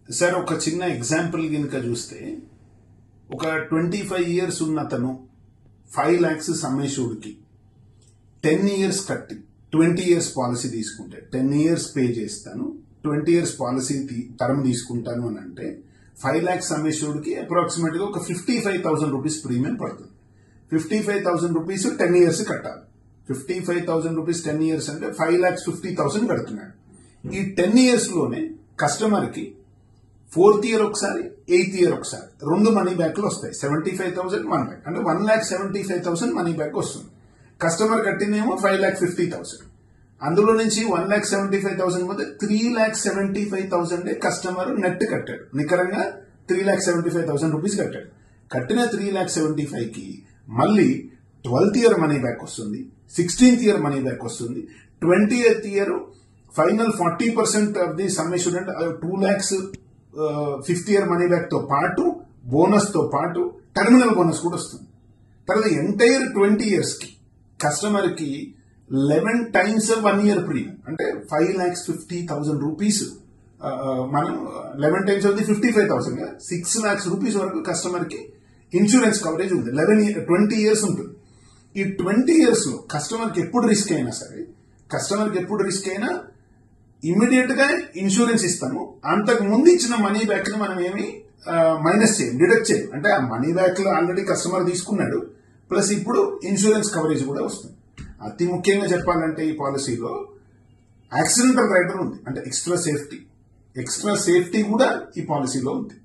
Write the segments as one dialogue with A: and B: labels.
A: Sir ఒక చిన్న example కనుక చూస్తే ఒక 25 years ఉన్న అతను 5 lakhs సమ్మేషుడికి 10 years కట్టి 20 years పాలసీ తీసుకుంటే 10 years పే చేస్తాను 20 years పాలసీ టర్మ్ తీసుకుంటాను అని అంటే 5 lakhs సమ్మేషుడికి అప్రాక్సిమేట్గా ఒక 55,000 రూపీస్ ప్రీమియం పడుతుంది. 55,000 రూపీస్ 10 years కట్టాలి. 55,000 రూపీస్ 10 years అంటే 5,50,000 కడుతున్నాడు. ఈ 10 years లోనే కస్టమర్కి 4th year ఒకసారి 8th year ఒకసారి 2 మనీ బ్యాక్లు వస్తాయి. 75,000 1 lakh అంటే 1,75,000 మనీ బ్యాక్ వస్తుంది. కస్టమర్ కట్టినేమో 5,50,000. అందులో నుంచి 1,75,000 పోతే 3,75,000 కస్టమర్ నెట్ కట్టాడు. నికరంగా 3,75,000 రూపీస్ కట్టాడు. కట్టిన 3,75,000కి మళ్ళీ 12th year మనీ బ్యాక్ వస్తుంది, 16th year మనీ బ్యాక్ వస్తుంది, 20th year final 40% of the summation అంటే 2 lakhs 5th year money back తో పాటు బోనస్ తో పాటు టర్మినల్ బోనస్ కూడా వస్తుంది. తర్వాత ఎంటైర్ 20 years కి కస్టమర్ కి 11 times 1 year ప్రీమియం అంటే 5,50,000 రూపీస్. మనం 11 times of the 55,000 6 lakhs rupees వరకు కస్టమర్ కి ఇన్సూరెన్స్ కవరేజ్ ఉంది. 20 years ఉంటుంది. ఈ 20 years లో కస్టమర్ కి ఎప్పుడు రిస్క్ అయినా సరే, కస్టమర్ కి ఎప్పుడు రిస్క్ అయినా ఇమ్మీడియట్ గా ఇన్సూరెన్స్ ఇస్తాము. అంతకు ముందు ఇచ్చిన మనీ బ్యాక్ ని మనం ఏమి మైనస్ చేయం, డిడక్ట్ చేయం. అంటే ఆ మనీ బ్యాక్ లో ఆల్రెడీ కస్టమర్ తీసుకున్నాడు, ప్లస్ ఇప్పుడు ఇన్సూరెన్స్ కవరేజ్ కూడా వస్తుంది. అతి ముఖ్యంగా చెప్పాలంటే ఈ పాలసీలో యాక్సిడెంటల్ రైడర్ ఉంది, అంటే ఎక్స్ట్రా సేఫ్టీ కూడా ఈ పాలసీలో ఉంది.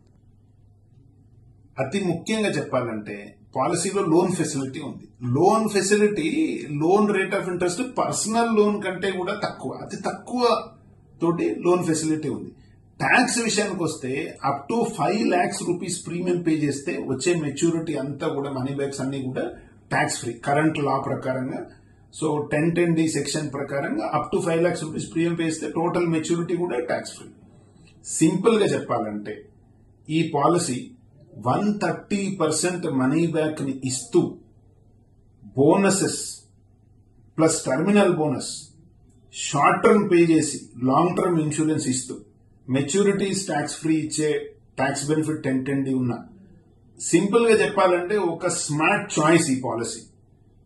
A: అతి ముఖ్యంగా చెప్పాలంటే పాలసీలో లోన్ ఫెసిలిటీ ఉంది. Loan rate of interest personal loan కంటే కూడా తక్కువ, అతి తక్కువ తోటి లోన్ ఫెసిలిటీ ఉంది. ట్యాక్స్ విషయానికి వస్తే up to 5 lakhs rupees premium pay చేస్తే వచ్చే మెచ్యూరిటీ అంతా కూడా మనీ బ్యాక్స్ అన్ని కూడా ట్యాక్స్ ఫ్రీ కరెంట్ లా ప్రకారంగా. సో 1010D సెక్షన్ ప్రకారంగా up to 5 lakhs rupees premium pay చేస్తే టోటల్ మెచ్యూరిటీ కూడా ట్యాక్స్ ఫ్రీ. సింపుల్ గా చెప్పాలంటే ఈ పాలసీ 130% మనీ బ్యాక్ ని ఇస్తూ bonuses plus terminal bonus short term pay చేసి లాంగ్ టర్మ్ ఇన్సూరెన్స్ ఇస్తూ మెచ్యూరిటీస్ ట్యాక్స్ ఫ్రీ ఇచ్చే ట్యాక్స్ బెనిఫిట్ 1010D ఉన్న సింపుల్ గా చెప్పాలంటే ఒక స్మార్ట్ చాయిస్ ఈ పాలసీ.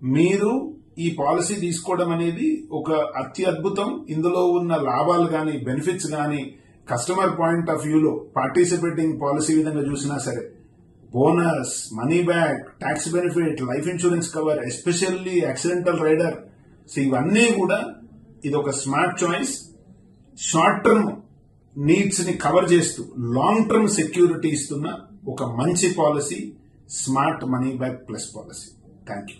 A: మీరు ఈ పాలసీ తీసుకోవడం అనేది ఒక అత్యద్భుతం. ఇందులో ఉన్న లాభాలు కానీ బెనిఫిట్స్ కానీ కస్టమర్ పాయింట్ ఆఫ్ వ్యూలో పార్టిసిపేటింగ్ పాలసీ విధంగా చూసినా సరే, bonus, money back, tax benefit, life insurance cover, especially accidental rider, so ఇవన్నీ కూడా ఇది ఒక smart choice. Short term needs ని కవర్ చేస్తూ లాంగ్ టర్మ్ సెక్యూరిటీ ఇస్తున్న ఒక మంచి policy, smart money back plus policy. Thank you.